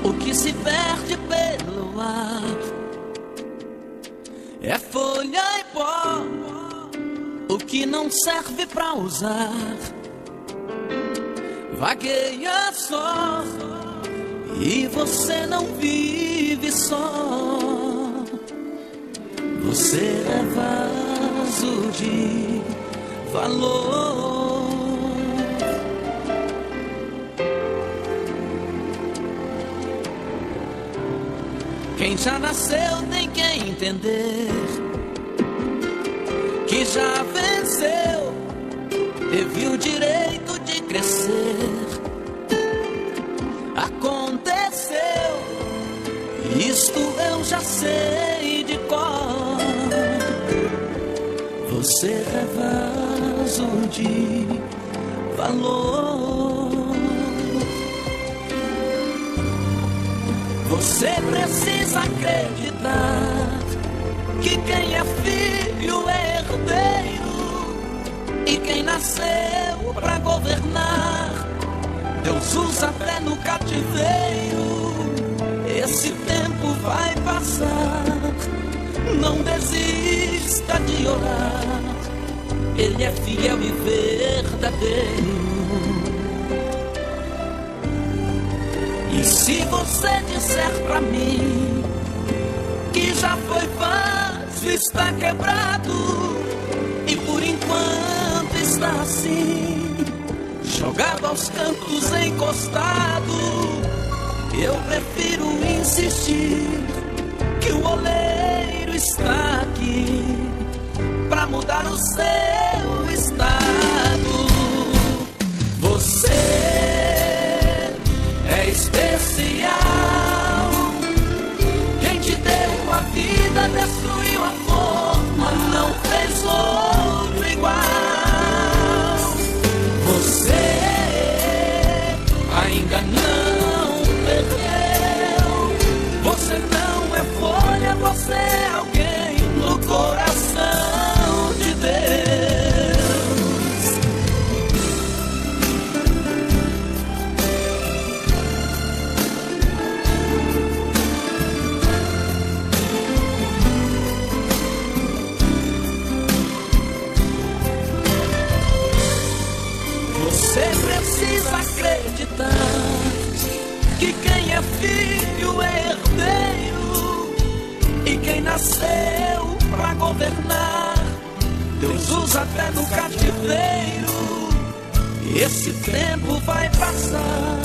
O que se perde pelo ar é folha e pó, o que não serve pra usar vagueia só, e você não vive só. Você é vaso de valor. Quem já nasceu tem que entender que já venceu, teve o direito de crescer. Aconteceu, isto eu já sei de cor. Você é vaso de valor. Você precisa acreditar que quem é filho é herdeiro, e quem nasceu pra governar, Deus usa até no cativeiro. Esse tempo vai passar, não desista de orar, Ele é fiel e verdadeiro. E se você disser pra mim que já foi vaso, está quebrado, e por enquanto está assim, jogado aos cantos, encostado, eu prefiro insistir que o oleiro está aqui pra mudar o seu estado. Você é especial. Quem te deu a vida destruiu a forma, não fez outro igual. Você ainda não perdeu. Você não é folha, você é alguém no coração de Deus. Você precisa acreditar que quem é filho é herdeiro, e quem nasceu pra governar, Deus usa até no cativeiro. Esse tempo vai passar,